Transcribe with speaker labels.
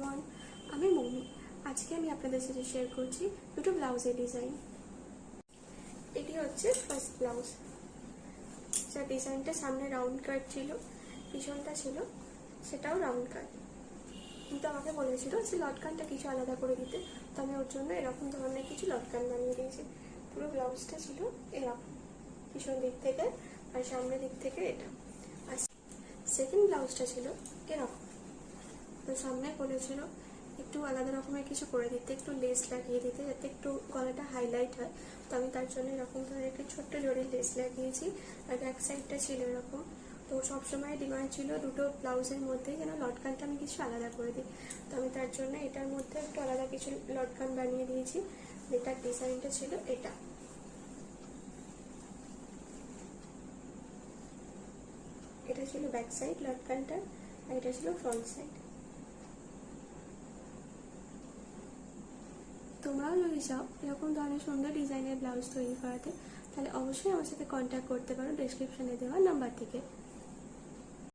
Speaker 1: Everyone, আমি মৌমি। আজকে আমি আপনাদের সাথে শেয়ার করছি দুটো ব্লাউজের ডিজাইন। এটি হচ্ছে ফার্স্ট ব্লাউজ, যার ডিজাইনটা সামনে রাউন্ড কাট ছিল, পিছনটা ছিল সেটাও রাউন্ড কাট, কিন্তু আমাকে বলেছিল যে লটকানটা কিছু আলাদা করে দিতে, তো আমি ওর জন্য এরকম ধরনের কিছু লটকান বানিয়ে দিয়েছি। পুরো ব্লাউজটা ছিল এরকম, পিছন দিক থেকে আর সামনের দিক থেকে এটা। আর সেকেন্ড ব্লাউজটা ছিল এরকম, তো সামনে বলেছিল একটু আলাদা রকমের কিছু করে দিতে, একটু লেস লাগিয়ে দিতে যাতে একটু গলাটা হাইলাইট হয়। তো আমি তার জন্য এরকম ধরনের একটু ছোট্ট জড়ির লেস লাগিয়েছি। আর ব্যাক সাইডটা ছিল এরকম। তো সবসময় ডিমান্ড ছিল দুটো ব্লাউজের মধ্যে যেন লটকানটা আমি কিছু আলাদা করে দিই, তো আমি তার জন্য এটার মধ্যে একটু আলাদা কিছু লটকান বানিয়ে দিয়েছি। এটার ডিজাইনটা ছিল এটা। এটা ছিল ব্যাক সাইড লটকানটা, আর এটা ছিল ফ্রন্ট সাইড। তোমরাও যদি চাও এরকম ধরনের সুন্দর ডিজাইনের ব্লাউজ তৈরি করাতে, তাহলে অবশ্যই আমার সাথে কন্ট্যাক্ট করতে পারো ডেসক্রিপশনে দেওয়া নাম্বার থেকে।